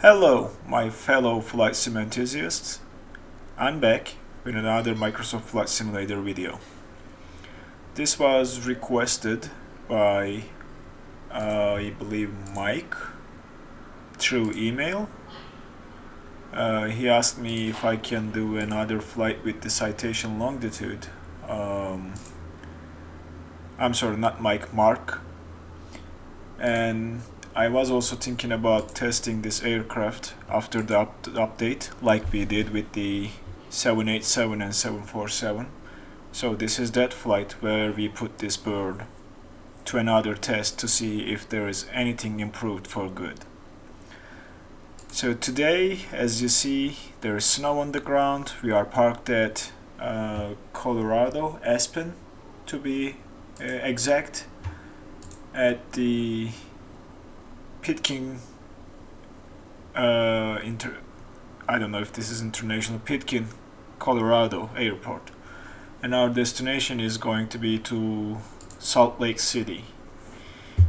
Hello, my fellow flight sim enthusiasts. I'm back with another Microsoft Flight Simulator video. This was requested by, I believe, Mike through email. He asked me if I can do another flight with the Citation Longitude. I'm sorry, not Mike, Mark. And I was also thinking about testing this aircraft after the update, like we did with the 787 and 747. So this is that flight where we put this bird to another test to see if there is anything improved for good. So today, as you see, there is snow on the ground. We are parked at Colorado, Aspen to be exact, at the Pitkin, I don't know if this is international, Pitkin, Colorado airport. And our destination is going to be to Salt Lake City.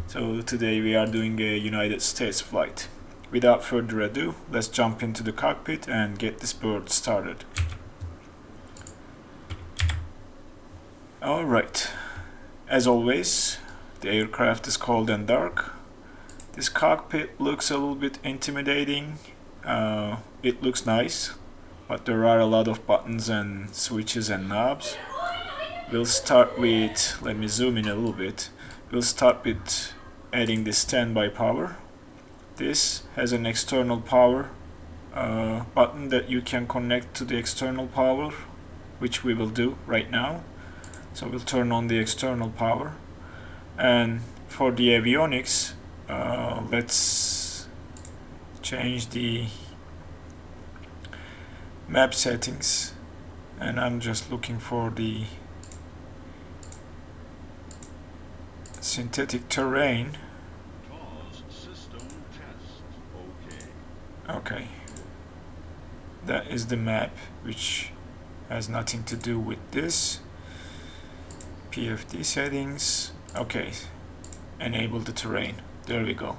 So today we are doing a United States flight. Without further ado, let's jump into the cockpit and get this bird started. Alright, as always, the aircraft is cold and dark. This cockpit looks a little bit intimidating. It looks nice, but there are a lot of buttons and switches and knobs. We'll start with, let me zoom in a little bit. We'll start with adding the standby power. This has an external power button that you can connect to the external power, which we will do right now. So we'll turn on the external power. And for the avionics, let's change the map settings, and I'm just looking for the synthetic terrain. Okay, that is the map, which has nothing to do with this. PFD settings. Okay, enable the terrain. There we go.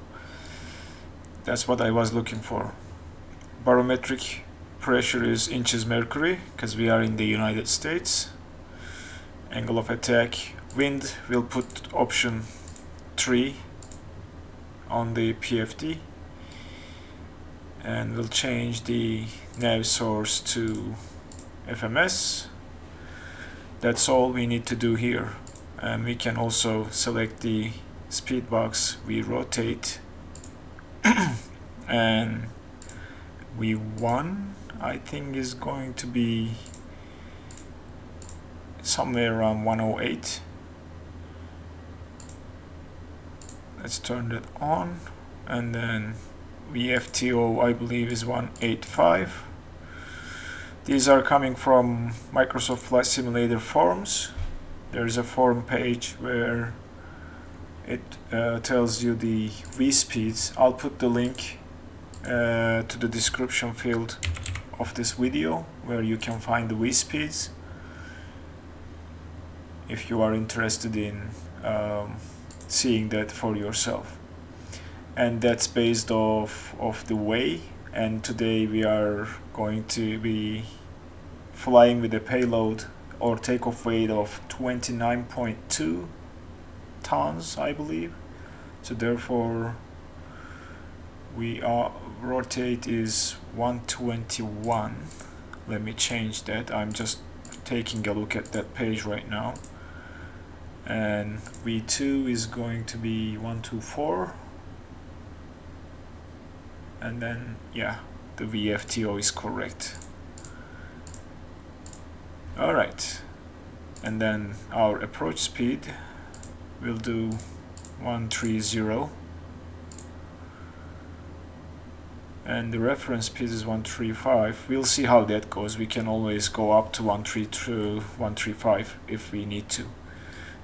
That's what I was looking for. Barometric pressure is inches mercury, because we are in the United States. Angle of attack, wind, we'll put option 3 on the PFD. And we'll change the nav source to FMS. That's all we need to do here. And we can also select the speed box, we rotate, and V1 I think is going to be somewhere around 108. Let's turn that on, and then VFTO I believe is 185. These are coming from Microsoft Flight Simulator forums. There is a forum page where it tells you the V speeds. I'll put the link to the description field of this video where you can find the V speeds if you are interested in seeing that for yourself. And that's based off of the way, and today we are going to be flying with a payload or takeoff weight of 29.2 tons, I believe. So therefore we are rotate is 121. Let me change that. I'm just taking a look at that page right now. And V2 is going to be 124. And then yeah, the VFTO is correct. Alright, and then our approach speed we'll do 130, and the reference speed is 135. We'll see how that goes. We can always go up to 132, 135 if we need to.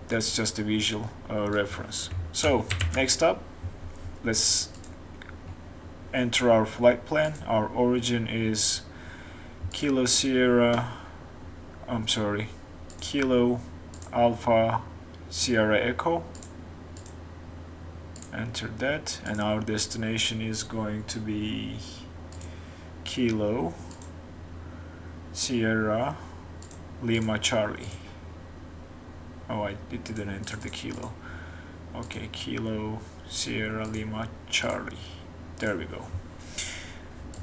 That's just a visual reference. So next up, let's enter our flight plan. Our origin is Kilo Alpha Sierra Echo, enter that, and our destination is going to be Kilo Sierra Lima Charlie. Oh, it didn't enter the kilo. Okay, Kilo Sierra Lima Charlie. There we go.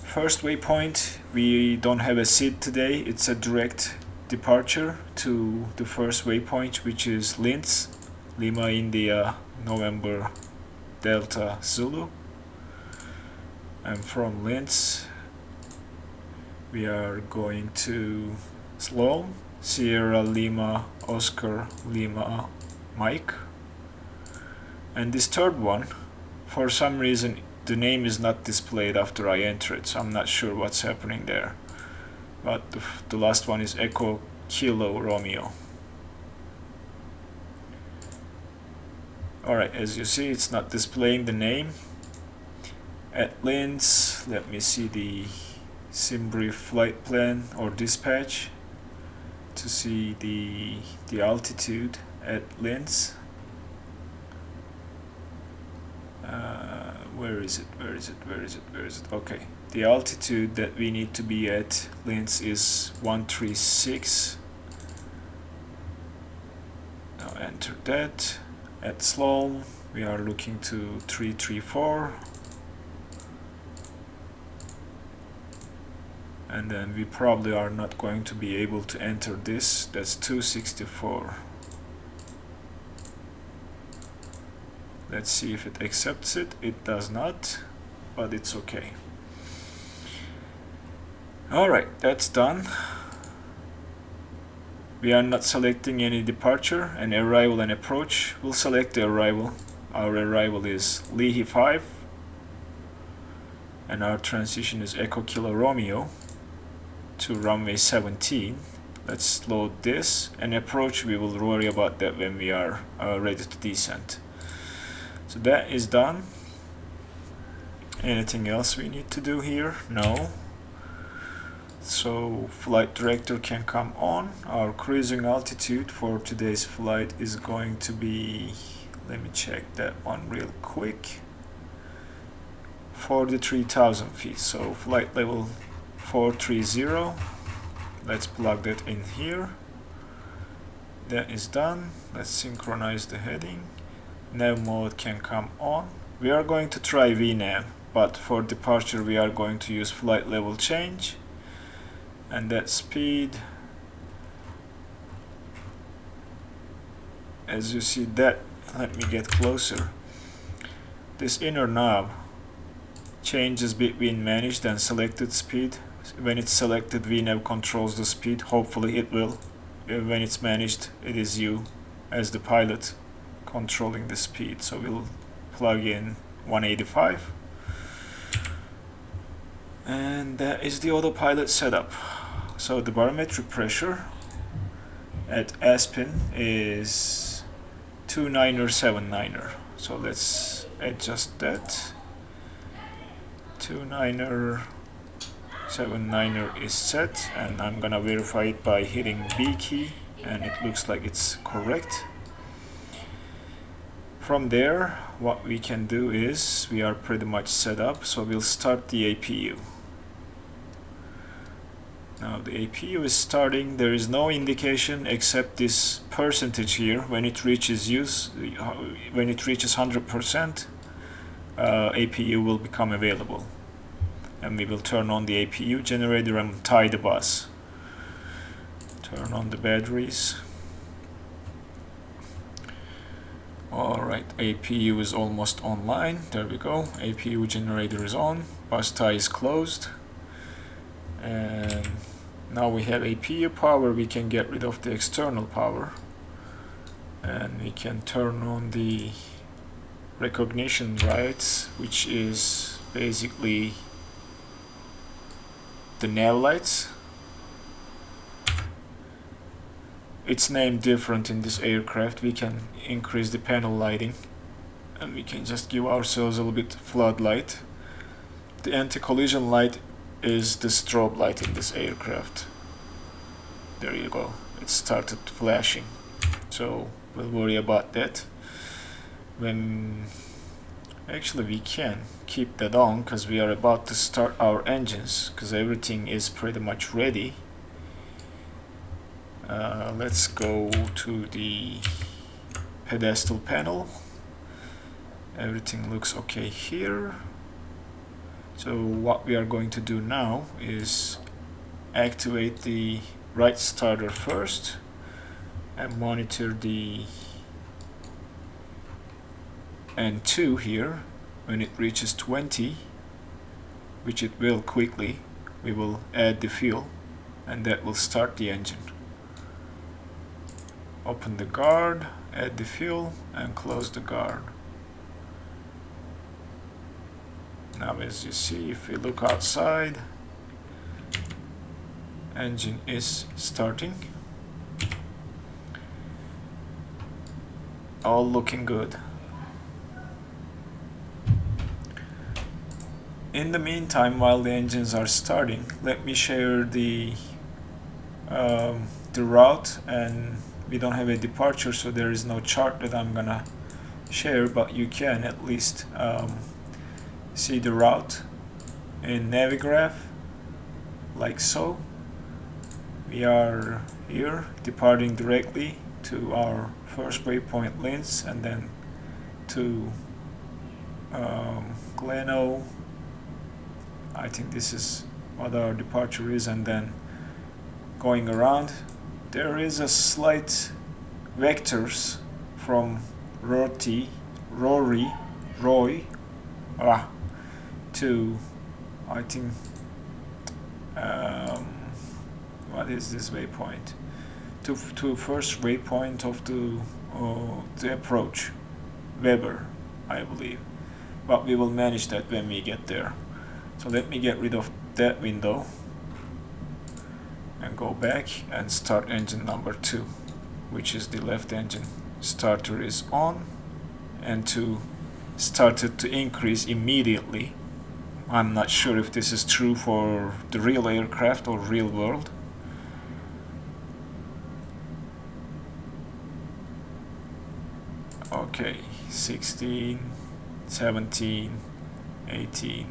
First waypoint, we don't have a seed today. It's a direct departure to the first waypoint, which is Linz, Lima India November Delta Zulu. And from Linz we are going to Sloan, Sierra Lima Oscar Lima Mike. And this third one, for some reason the name is not displayed after I enter it, so I'm not sure what's happening there. But the last one is Echo Kilo Romeo. Alright, as you see, it's not displaying the name. At Linz, let me see the SimBrief flight plan or dispatch to see the altitude at Linz. Where is it? Okay, the altitude that we need to be at Linz is 136. Now enter that. At Sloan we are looking to 334, and then we probably are not going to be able to enter this. That's 264. Let's see if it accepts it. It does not, but it's okay. Alright, that's done. We are not selecting any departure, and arrival and approach. We'll select the arrival. Our arrival is Leahy 5, and our transition is Echo Kilo Romeo to runway 17. Let's load this, and approach we will worry about that when we are ready to descend. So that is done. Anything else we need to do here? No. So flight director can come on. Our cruising altitude for today's flight is going to be, let me check that one real quick, 43,000 feet. So flight level 430. Let's plug that in here. That is done. Let's synchronize the heading. Nav mode can come on. We are going to try VNav, but for departure we are going to use flight level change, and that speed, as you see that, let me get closer. This inner knob changes between managed and selected speed. When it's selected, VNav controls the speed. Hopefully it will. When it's managed, it is you as the pilot controlling the speed. So we'll plug in 185, and that is the autopilot setup. So the barometric pressure at Aspen is 29er79er. So let's adjust that. 29er79er is set, and I'm gonna verify it by hitting B key, and it looks like it's correct. From there, what we can do is, we are pretty much set up, so we'll start the APU. Now the APU is starting. There is no indication except this percentage here. When it reaches 100%, APU will become available, and we will turn on the APU generator and tie the bus. Turn on the batteries. Alright, APU is almost online. There we go. APU generator is on. Bus tie is closed. And now we have APU power. We can get rid of the external power, and we can turn on the recognition lights, which is basically the nav lights. It's named different in this aircraft. We can increase the panel lighting, and we can just give ourselves a little bit floodlight. The anti-collision light is the strobe light in this aircraft. There you go. It started flashing. So we'll worry about that when Actually, we can keep that on because we are about to start our engines, because everything is pretty much ready. Let's go to the pedestal panel. Everything looks okay here. So what we are going to do now is activate the right starter first and monitor the N2 here. When it reaches 20, which it will quickly, we will add the fuel and that will start the engine. Open the guard, add the fuel and close the guard. Now as you see, if we look outside, engine is starting. All looking good. In the meantime, while the engines are starting, let me share the route, and we don't have a departure, so there is no chart that I'm gonna share, but you can at least see the route in Navigraph, like so. We are here departing directly to our first waypoint Linz, and then to Gleno. I think this is what our departure is, and then going around. There is a slight vectors from Roy to, I think, what is this waypoint? To first waypoint of the approach, Weber, I believe. But we will manage that when we get there. So let me get rid of that window and go back and start engine number 2, which is the left engine. Starter is on, and started to increase immediately. I'm not sure if this is true for the real aircraft or real world. Okay, 16, 17, 18,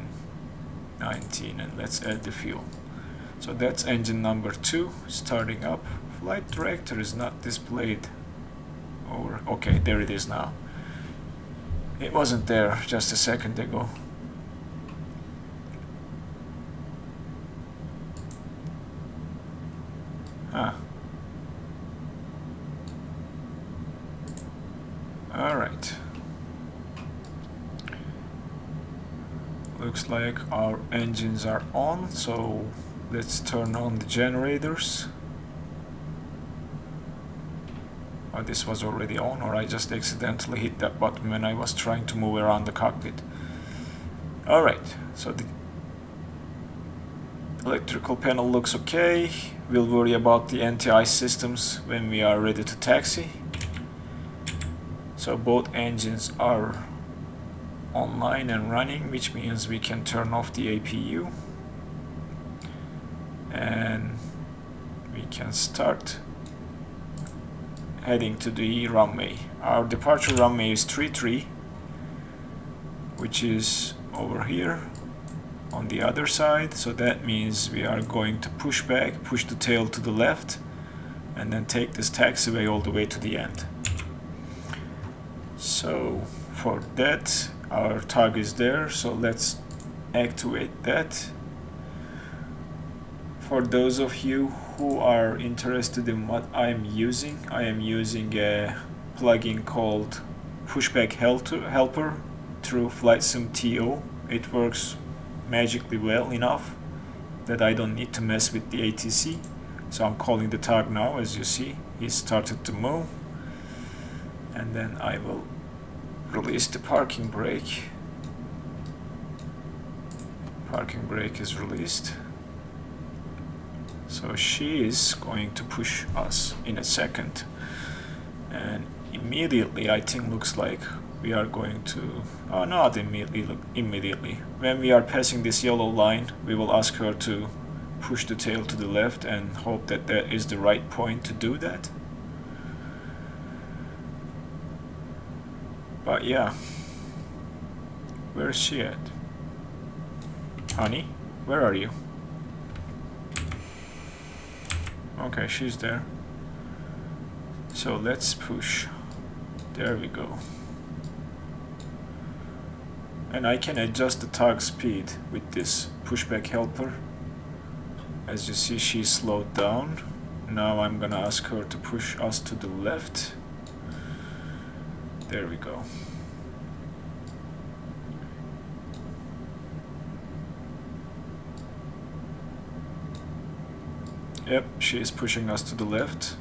19, and let's add the fuel. So that's engine number 2 starting up. Flight director is not displayed over. Okay, there it is now. It wasn't there just a second ago. Alright. Looks like our engines are on, so let's turn on the generators. Oh, this was already on, or I just accidentally hit that button when I was trying to move around the cockpit. Alright, so the electrical panel looks okay. We'll worry about the anti-ice systems when we are ready to taxi. So both engines are online and running, which means we can turn off the APU and we can start heading to the runway. Our departure runway is 33, which is over here on the other side, so that means we are going to push back, push the tail to the left, and then take this taxiway all the way to the end. So for that, our tug is there, so let's activate that. For those of you who are interested in what I am using a plugin called Pushback Helper through FlightSim TO. It works magically well enough that I don't need to mess with the ATC. So I'm calling the tug now. As you see, he started to move, and then I will release the parking brake. Parking brake is released. So she is going to push us in a second, and immediately I think looks like we are going to, oh, not immediately, look, immediately. When we are passing this yellow line, we will ask her to push the tail to the left and hope that that is the right point to do that. But yeah, Where is she at? Honey, where are you? Okay, she's there. So let's push. There we go. And I can adjust the tug speed with this pushback helper. As you see, she slowed down. Now I'm gonna ask her to push us to the left. There we go. Yep, she is pushing us to the left.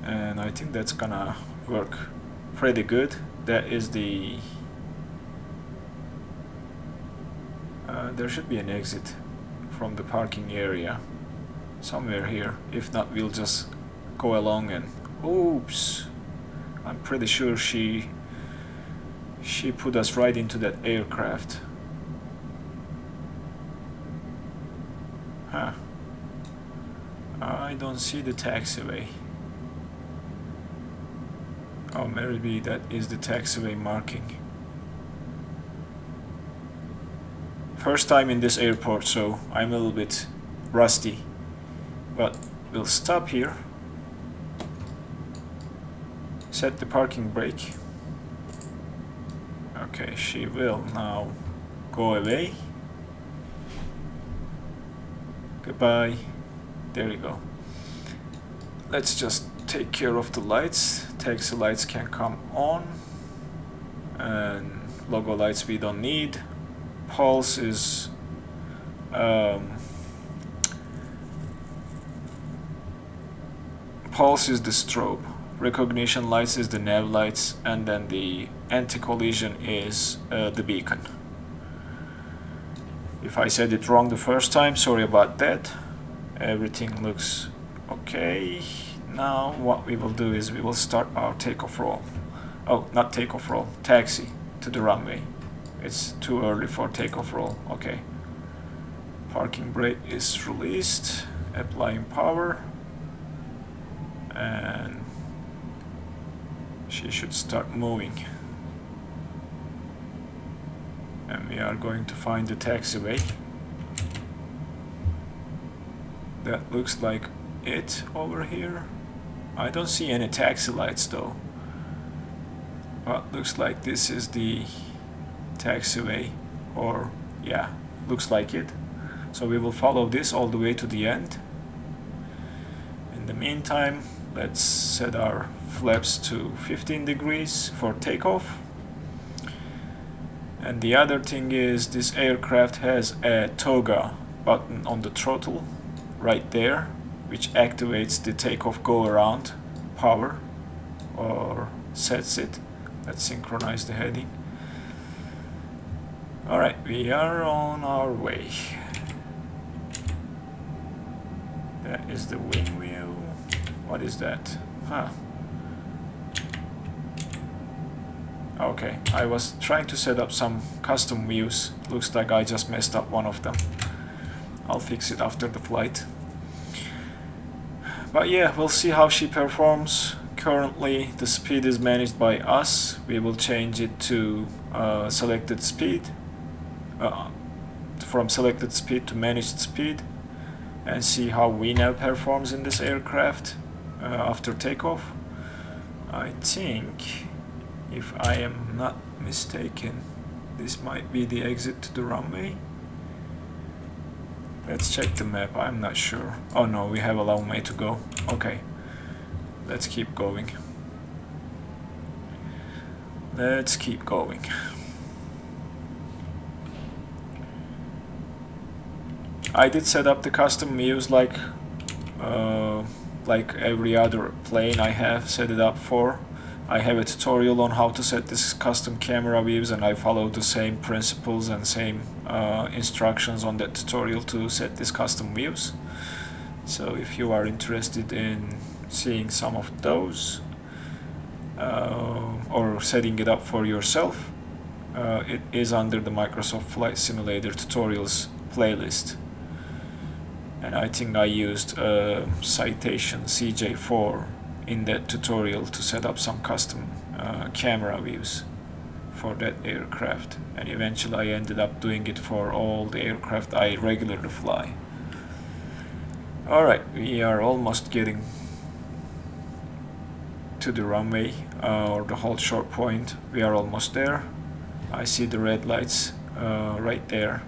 And I think that's gonna work pretty good. That is the... there should be an exit from the parking area somewhere here. If not, we'll just go along and... Oops! I'm pretty sure she put us right into that aircraft. Huh. I don't see the taxiway. Oh, maybe that is the taxiway marking. First time in this airport, so I'm a little bit rusty. But we'll stop here. Set the parking brake. Okay, she will now go away. Goodbye. There you go. Let's just take care of the lights. Taxi lights can come on. And logo lights we don't need. Pulse is pulse is the strobe. Recognition lights is the nav lights, and then the anti-collision is the beacon. If I said it wrong the first time, sorry about that. Everything looks okay. Now what we will do is we will start our takeoff roll. Oh, not takeoff roll, taxi to the runway. It's too early for takeoff roll. Okay. Parking brake is released. Applying power. And she should start moving. And we are going to find the taxiway. That looks like it over here. I don't see any taxi lights though. But looks like this is the taxiway, or yeah, looks like it. So we will follow this all the way to the end. In the meantime, let's set our flaps to 15 degrees for takeoff. And the other thing is, this aircraft has a toga button on the throttle right there, which activates the takeoff go around power or sets it. Let's synchronize the heading. Alright, we are on our way. That is the wing view. What is that? Huh. Okay, I was trying to set up some custom views. Looks like I just messed up one of them. I'll fix it after the flight. But yeah, we'll see how she performs. Currently, the speed is managed by us. We will change it to selected speed. From selected speed to managed speed. And see how VNAV performs in this aircraft after takeoff. I think, if I am not mistaken, this might be the exit to the runway. Let's check the map, I'm not sure. Oh no, we have a long way to go. Okay, let's keep going. Let's keep going. I did set up the custom views like every other plane I have set it up for. I have a tutorial on how to set this custom camera views, and I follow the same principles and same instructions on that tutorial to set these custom views. So if you are interested in seeing some of those or setting it up for yourself, it is under the Microsoft Flight Simulator tutorials playlist. And I think I used Citation CJ4 in that tutorial to set up some custom camera views for that aircraft, and eventually I ended up doing it for all the aircraft I regularly fly. Alright, we are almost getting to the runway, or the hold short point. We are almost there. I see the red lights right there.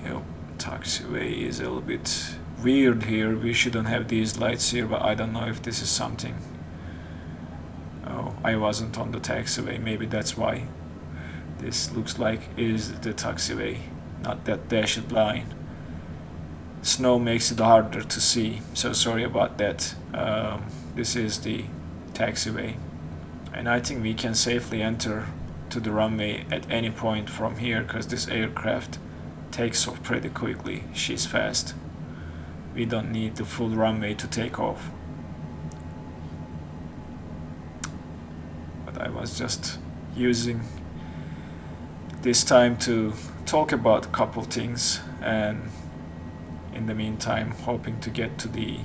Yep, taxiway is a little bit weird here. We shouldn't have these lights here, but I don't know if this is something. Oh, I wasn't on the taxiway, maybe that's why. This looks like is the taxiway, not that dashed line. Snow makes it harder to see, so sorry about that. This is the taxiway, and I think we can safely enter to the runway at any point from here, because this aircraft takes off pretty quickly. She's fast. We don't need the full runway to take off. But I was just using this time to talk about a couple things, and in the meantime hoping to get to the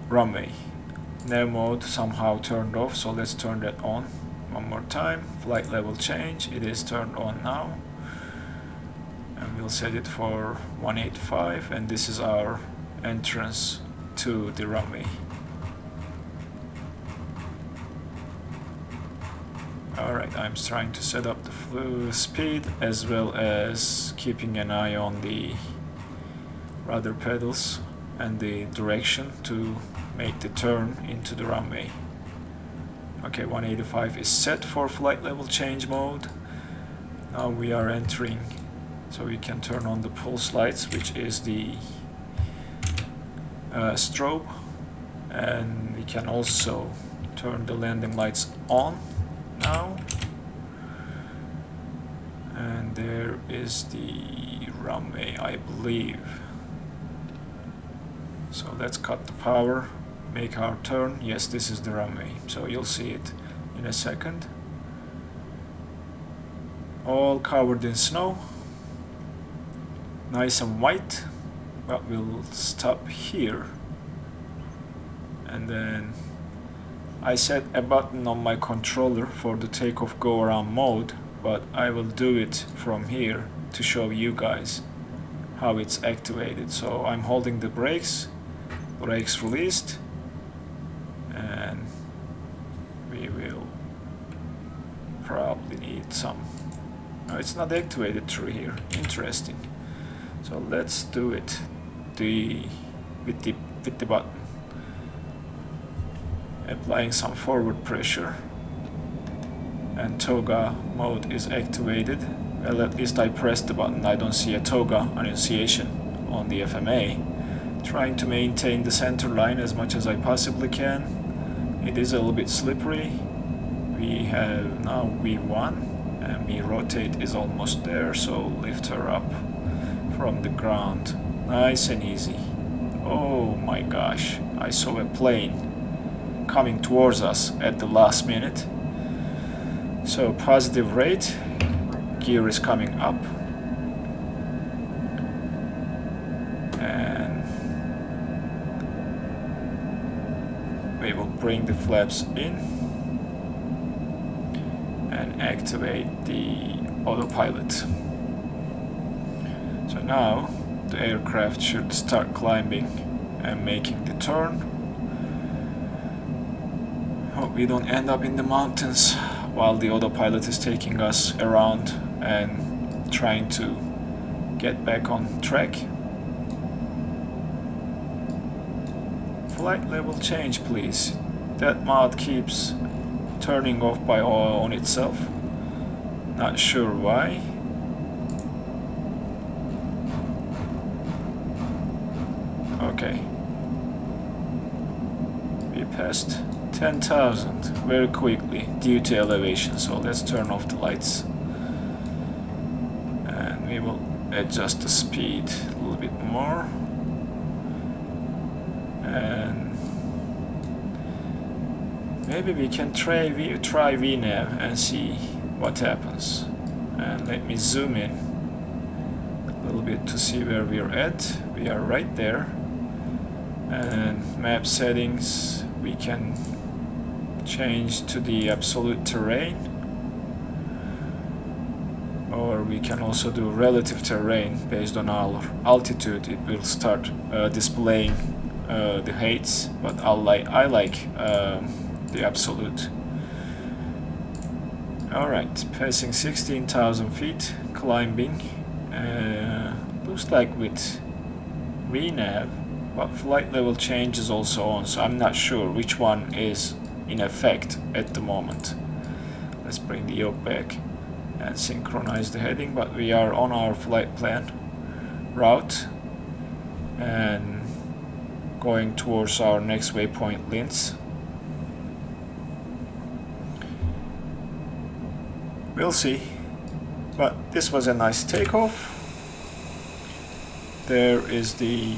runway. Nav mode somehow turned off, so let's turn that on one more time. Flight level change, it is turned on now, and we'll set it for 185, and this is our entrance to the runway. Alright, I'm trying to set up the speed as well as keeping an eye on the rudder pedals and the direction to make the turn into the runway. Okay, 185 is set for flight level change mode. Now we are entering, so we can turn on the pulse lights, which is the strobe, and we can also turn the landing lights on now, and there is the runway, I believe. So let's cut the power, make our turn. Yes, this is the runway, so you'll see it in a second. All covered in snow, nice and white, but we'll stop here, and then I set a button on my controller for the takeoff go around mode, but I will do it from here to show you guys how it's activated. So I'm holding the brakes released, and we will probably need some. No, it's not activated through here. Interesting. So let's do it with the button. Applying some forward pressure, and toga mode is activated. Well, at least I pressed the button. I don't see a toga annunciation on the FMA. Trying to maintain the center line as much as I possibly can. It is a little bit slippery. We have now V1, and V rotate is almost there, so lift her up from the ground. Nice and easy. Oh my gosh, I saw a plane coming towards us at the last minute. So positive rate, gear is coming up, and we will bring the flaps in and activate the autopilot. So now the aircraft should start climbing and making the turn. Hope we don't end up in the mountains while the autopilot is taking us around and trying to get back on track. Flight level change, please. That mod keeps turning off by on itself. Not sure why. Okay. We passed 10,000 very quickly due to elevation, so let's turn off the lights and we will adjust the speed a little bit more, and maybe we can try VNav and see what happens. And let me zoom in little bit to see where we're at. We are right there. And map settings, we can change to the absolute terrain, or we can also do relative terrain. Based on our altitude, it will start displaying the heights, but I like the absolute. Alright, passing 16,000 feet, climbing. Looks like with VNav, but flight level change is also on, so I'm not sure which one is in effect at the moment. Let's bring the yoke back and synchronize the heading, but we are on our flight plan route and going towards our next waypoint, Linz. We'll see, but this was a nice takeoff. There is the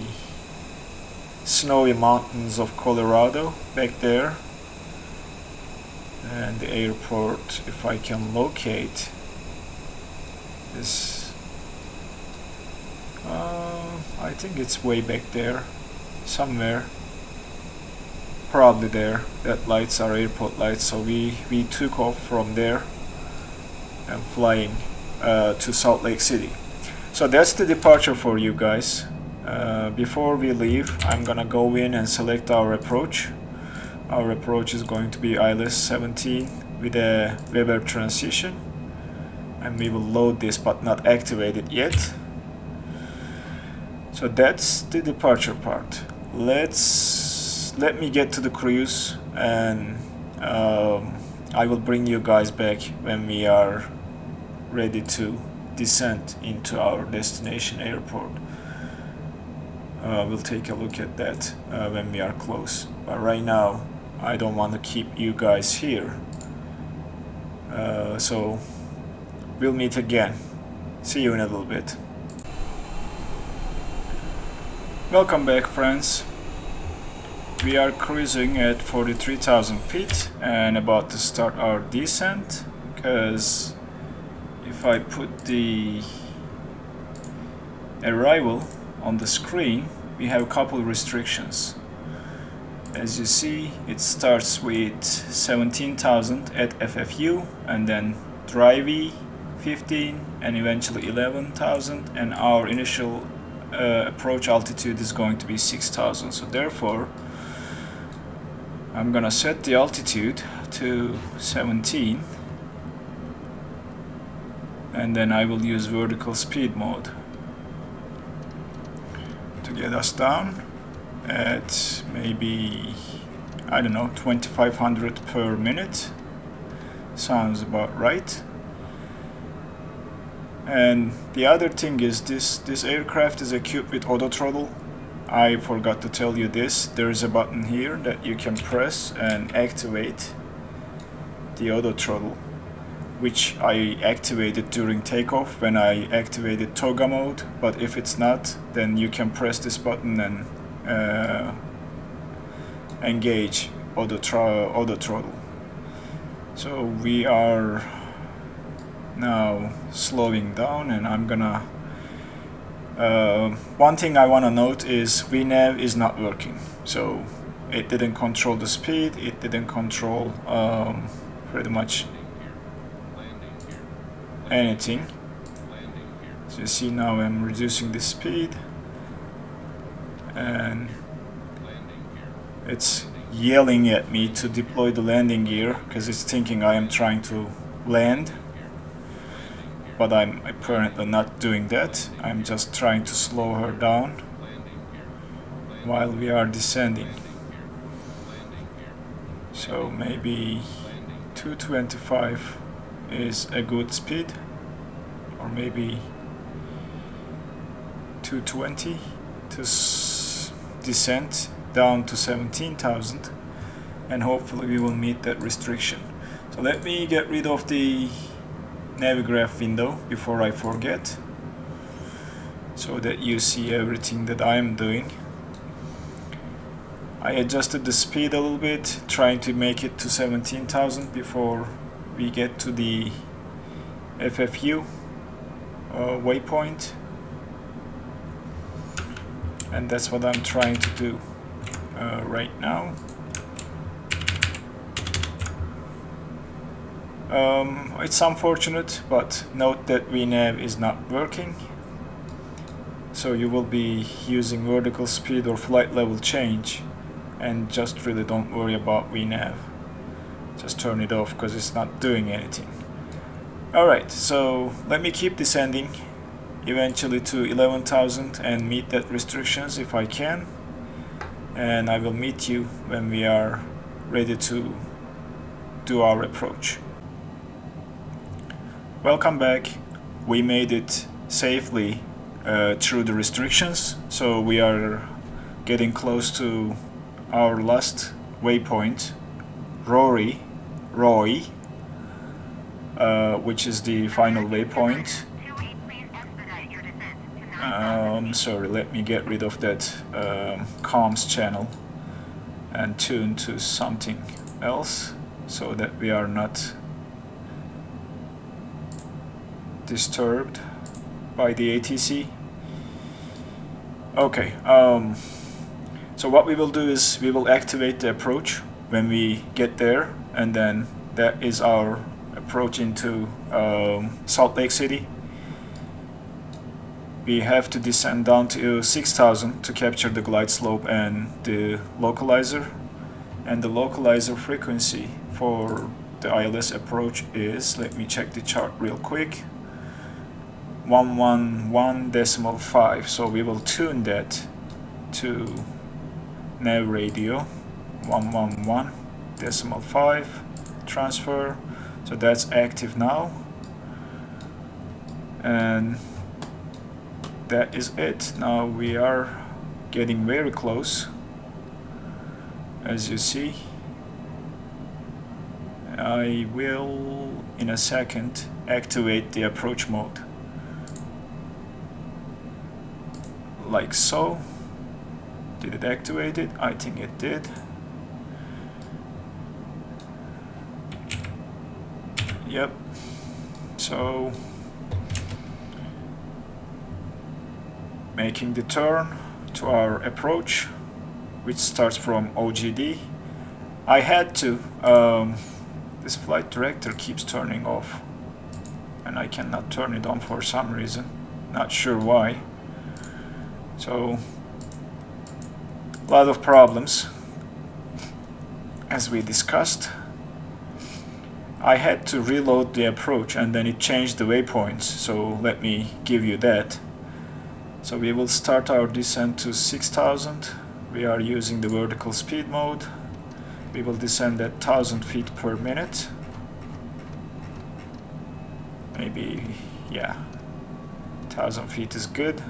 snowy mountains of Colorado back there, and the airport, if I can locate this, I think it's way back there somewhere, probably there. That lights are airport lights, so we took off from there and flying to Salt Lake City. So that's the departure for you guys. Before we leave, I'm gonna go in and select our approach. Our approach is going to be ILS 17 with a Weber transition, and we will load this but not activate it yet. So that's the departure part. Let me get to the cruise, and I will bring you guys back when we are ready to descend into our destination airport. We'll take a look at that when we are close, but right now I don't want to keep you guys here, so we'll meet again. See you in a little bit. Welcome back, friends. We are cruising at 43,000 feet and about to start our descent, because if I put the arrival on the screen, we have a couple restrictions. As you see, it starts with 17,000 at FFU, and then dry V 15, and eventually 11,000, and our initial approach altitude is going to be 6,000. So therefore I'm gonna set the altitude to 17, and then I will use vertical speed mode to get us down at maybe, I don't know, 2500 per minute. Sounds about right. And the other thing is this aircraft is equipped with auto throttle. I forgot to tell you this. There is a button here that you can press and activate the auto throttle, which I activated during takeoff when I activated toga mode. But if it's not, then you can press this button and engage auto throttle. So we are now slowing down, and I'm gonna one thing I want to note is VNav is not working, so it didn't control the speed, it didn't control pretty much anything. So you see now I'm reducing the speed, and it's yelling at me to deploy the landing gear because it's thinking I am trying to land, but I'm apparently not doing that. I'm just trying to slow her down while we are descending. So maybe 225 is a good speed, or maybe 220 to descend down to 17,000, and hopefully we will meet that restriction. So let me get rid of the Navigraph window before I forget, so that you see everything that I am doing. I adjusted the speed a little bit, trying to make it to 17,000 before we get to the FFU waypoint, and that's what I'm trying to do right now. It's unfortunate, but note that VNav is not working, so you will be using vertical speed or flight level change, and just really don't worry about VNav. Just turn it off because it's not doing anything. Alright, so let me keep descending eventually to 11,000 and meet that restrictions if I can, and I will meet you when we are ready to do our approach. Welcome back. We made it safely through the restrictions, so we are getting close to our last waypoint, Roy, which is the final waypoint. Sorry, let me get rid of that comms channel and tune to something else so that we are not disturbed by the ATC. Okay, so what we will do is we will activate the approach when we get there, and then that is our approach into Salt Lake City. We have to descend down to 6,000 to capture the glide slope and the localizer, and the localizer frequency for the ILS approach is, let me check the chart real quick, 111.5, so we will tune that to nav radio 111.5 transfer, so that's active now, and that is it. Now we are getting very close, as you see. I will in a second activate the approach mode like so. Did it activate it? I think it did. Yep. So making the turn to our approach, which starts from OGD. I had to this flight director keeps turning off and I cannot turn it on for some reason, not sure why. So a lot of problems, as we discussed. I had to reload the approach and then it changed the waypoints, so let me give you that. So we will start our descent to 6,000. We are using the vertical speed mode. We will descend at 1,000 feet per minute. Maybe, yeah, 1,000 feet is good.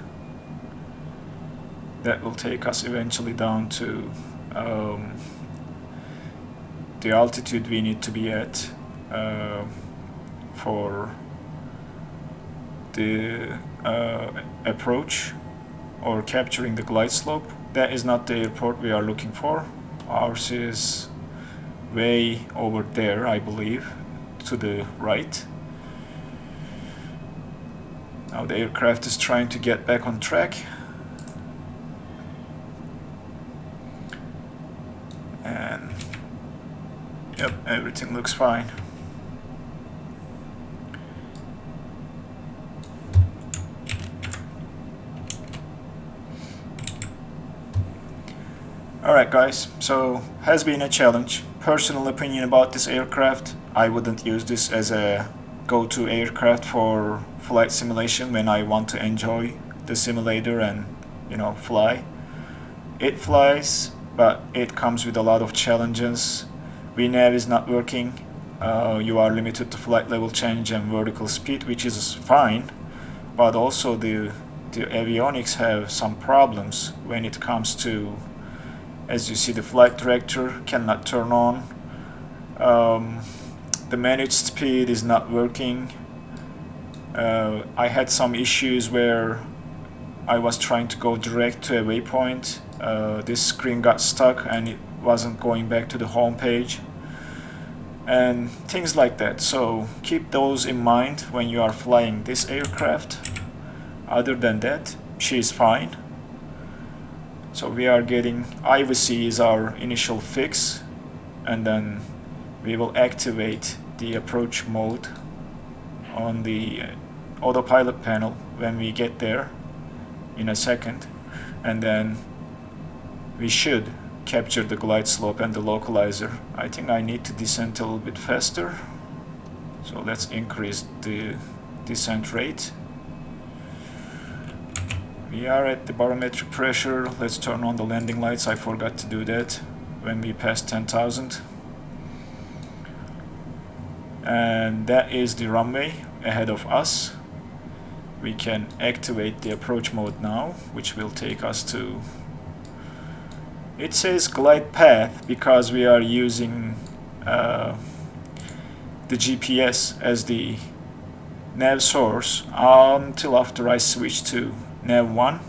That will take us eventually down to the altitude we need to be at for the approach or capturing the glide slope. That is not the airport we are looking for. Ours is way over there, I believe, to the right. Now the aircraft is trying to get back on track. And yep, everything looks fine. Alright guys, so has been a challenge. Personal opinion about this aircraft, I wouldn't use this as a go-to aircraft for flight simulation when I want to enjoy the simulator and, you know, fly. It flies, but it comes with a lot of challenges. VNav is not working. You are limited to flight level change and vertical speed, which is fine, but also the avionics have some problems when it comes to, as you see, the flight director cannot turn on. The managed speed is not working. I had some issues where I was trying to go direct to a waypoint. This screen got stuck and it wasn't going back to the home page and things like that. So keep those in mind when you are flying this aircraft. Other than that, she is fine. So we are getting IVC is our initial fix, and then we will activate the approach mode on the autopilot panel when we get there in a second, and then we should capture the glide slope and the localizer. I think I need to descend a little bit faster, so let's increase the descent rate. We are at the barometric pressure. Let's turn on the landing lights. I forgot to do that when we passed 10,000. And that is the runway ahead of us. We can activate the approach mode now, which will take us to, it says glide path because we are using the GPS as the nav source until after I switch to nav 1,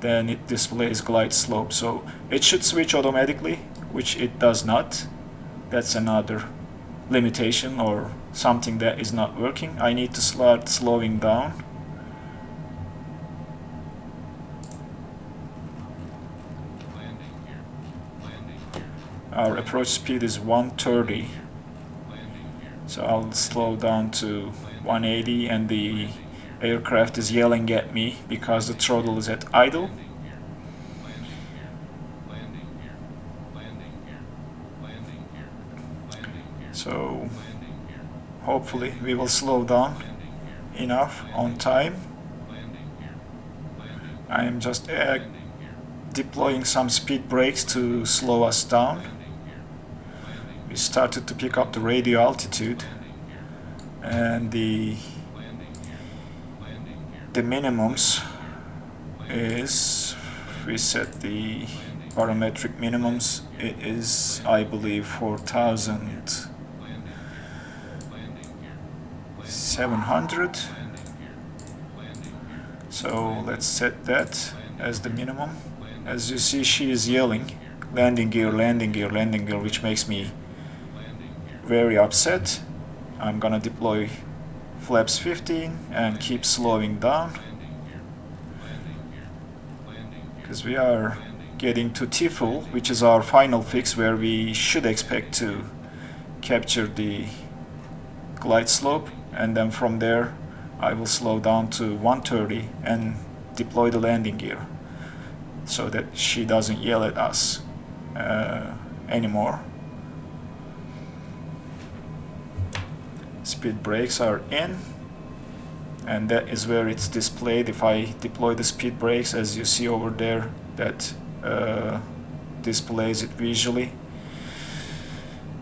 then it displays glide slope. So it should switch automatically, which it does not. That's another limitation or something that is not working. I need to start slowing down. Our approach speed is 130, so I'll slow down to 180, and the aircraft is yelling at me because the throttle is at idle. So hopefully we will slow down enough on time. I am just deploying some speed brakes to slow us down. We started to pick up the radio altitude, and the minimums is, we set the barometric minimums, it is I believe 4,700. So let's set that as the minimum. As you see, she is yelling landing gear, landing gear, landing gear, which makes me very upset. I'm gonna deploy flaps 15 and keep slowing down because we are getting to T-full, which is our final fix where we should expect to capture the glide slope, and then from there I will slow down to 130 and deploy the landing gear so that she doesn't yell at us anymore. Speed brakes are in, and that is where it's displayed. If I deploy the speed brakes, as you see over there, that displays it visually.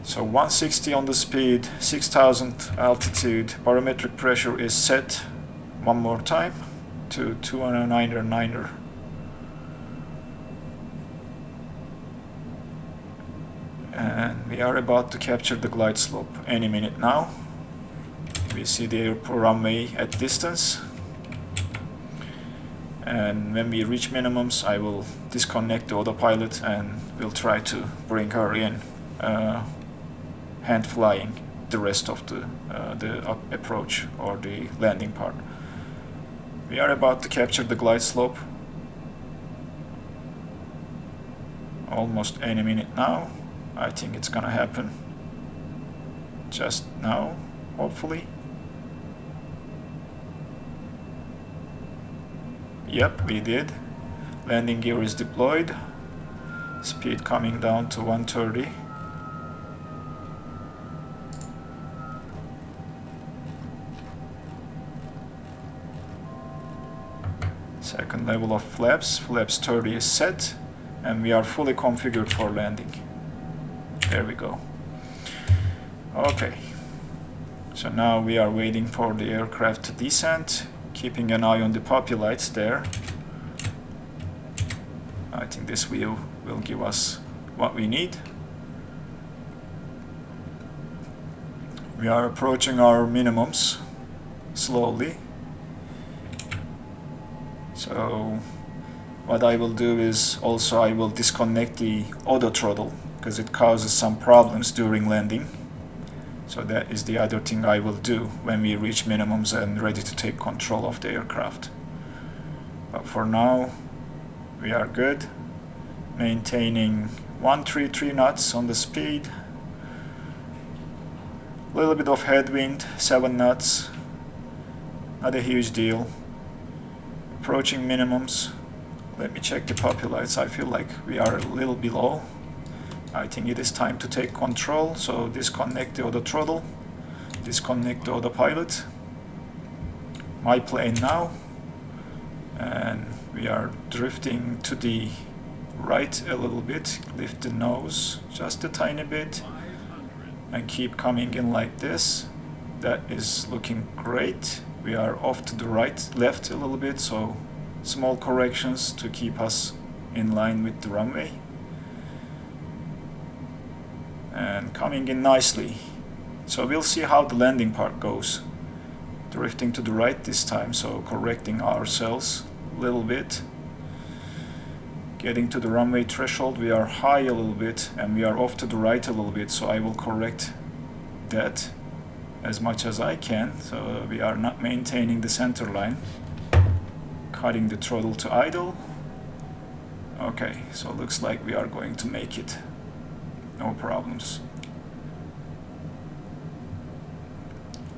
So 160 on the speed, 6,000 altitude, barometric pressure is set one more time to 209er. And we are about to capture the glide slope any minute now. We see the airport runway at distance, and when we reach minimums I will disconnect the autopilot and we'll try to bring her in, hand flying the rest of the approach or the landing part. We are about to capture the glide slope almost any minute now. I think it's gonna happen just now, hopefully. Yep, we did. Landing gear is deployed. Speed coming down to 130. Second level of flaps. Flaps 30 is set, and we are fully configured for landing. There we go. Okay. So now we are waiting for the aircraft to descend, keeping an eye on the puppy lights there. I think this view will give us what we need. We are approaching our minimums slowly. So what I will do is also I will disconnect the auto throttle because it causes some problems during landing. So that is the other thing I will do when we reach minimums and ready to take control of the aircraft. But for now, we are good. maintaining 133 knots on the speed. A little bit of headwind, 7 knots, not a huge deal. Approaching minimums. Let me check the puppy lights. I feel like we are a little below. I think it is time to take control, so disconnect the auto throttle, disconnect the autopilot. My plane now, and we are drifting to the right a little bit. Lift the nose just a tiny bit and keep coming in like this. That is looking great. We are off to the right, left a little bit, so small corrections to keep us in line with the runway. And coming in nicely. So we'll see how the landing part goes. Drifting to the right this time, so correcting ourselves a little bit. Getting to the runway threshold, we are high a little bit and we are off to the right a little bit, so I will correct that as much as I can. So we are not maintaining the center line. Cutting the throttle to idle. Okay, so it looks like we are going to make it. No problems.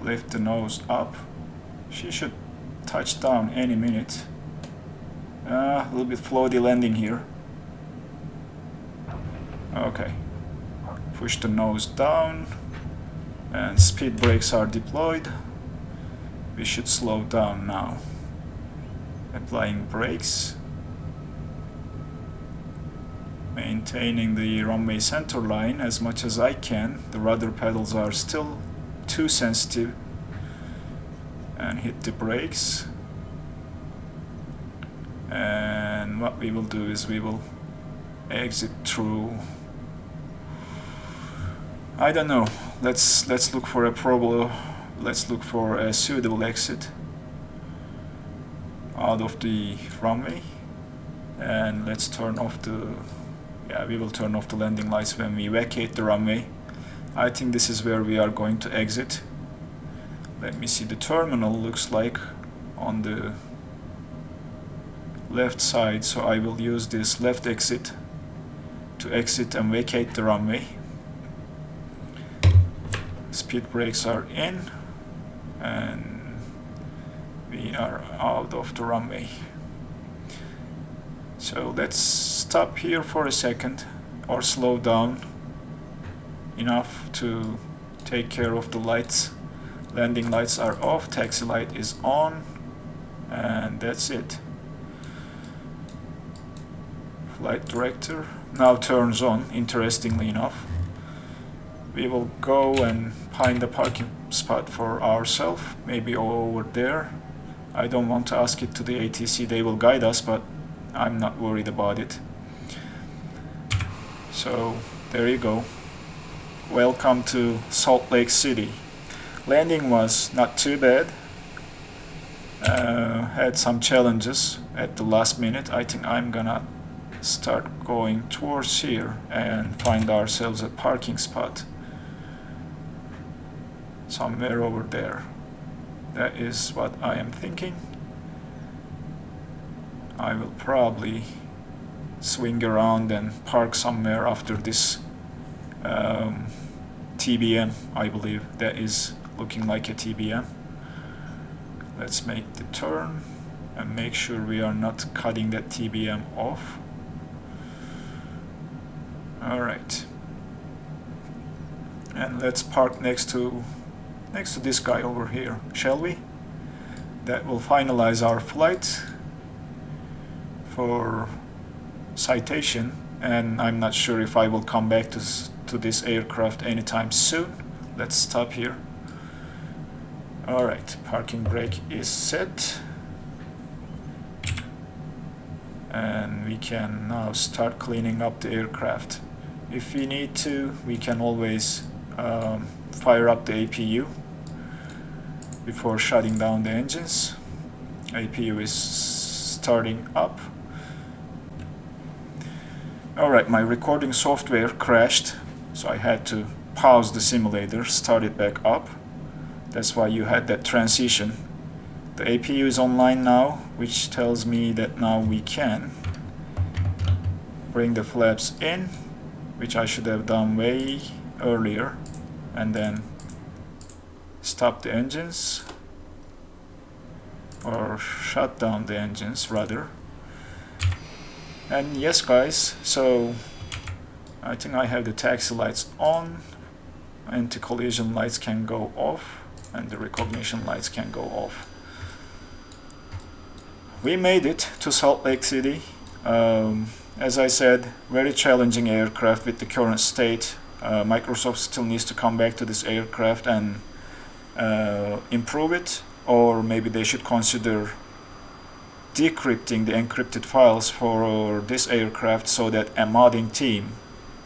Lift the nose up. She should touch down any minute. A little bit floaty landing here. Okay. Push the nose down. And speed brakes are deployed. We should slow down now. Applying brakes. Maintaining the runway center line as much as I can. The rudder pedals are still too sensitive. And hit the brakes. And what we will do is we will exit through, I don't know, let's look for a suitable exit out of the runway, and let's turn off we will turn off the landing lights when we vacate the runway. I think this is where we are going to exit. Let me see, the terminal looks like on the left side, so I will use this left exit to exit and vacate the runway. Speed brakes are in and we are out of the runway. So let's stop here for a second or slow down enough to take care of the lights. Landing lights are off, taxi light is on, and that's it. Flight director now turns on, interestingly enough. We will go and find a parking spot for ourselves, maybe over there. I don't want to ask it to the ATC, they will guide us, but I'm not worried about it. So there you go. Welcome to Salt Lake City. Landing was not too bad. Had some challenges at the last minute. I think I'm gonna start going towards here and find ourselves a parking spot somewhere over there. That is what I am thinking. I will probably swing around and park somewhere after this TBM. I believe that is looking like a TBM. Let's make the turn and make sure we are not cutting that TBM off. Alright, and let's park next to this guy over here, shall we? That will finalize our flight for Citation, and I'm not sure if I will come back to this aircraft anytime soon. Let's stop here. Alright, parking brake is set. And we can now start cleaning up the aircraft. If we need to, we can always fire up the APU before shutting down the engines. APU is starting up. Alright, my recording software crashed, so I had to pause the simulator, start it back up. That's why you had that transition. The APU is online now, which tells me that now we can bring the flaps in, which I should have done way earlier, and then stop the engines, or shut down the engines rather. And yes guys, so I think I have the taxi lights on, anti-collision lights can go off, and the recognition lights can go off. We made it to Salt Lake City. As I said, very challenging aircraft with the current state. Microsoft still needs to come back to this aircraft and improve it, or maybe they should consider decrypting the encrypted files for this aircraft so that a modding team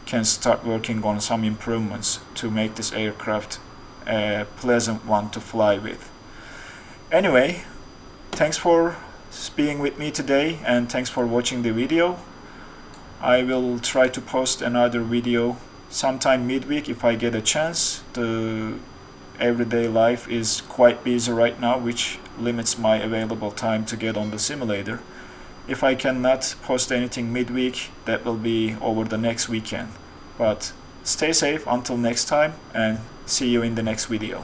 can start working on some improvements to make this aircraft a pleasant one to fly with. Anyway, thanks for being with me today, and thanks for watching the video. I will try to post another video sometime midweek if I get a chance. The everyday life is quite busy right now, which limits my available time to get on the simulator. If I cannot post anything midweek, that will be over the next weekend. But stay safe until next time, and see you in the next video.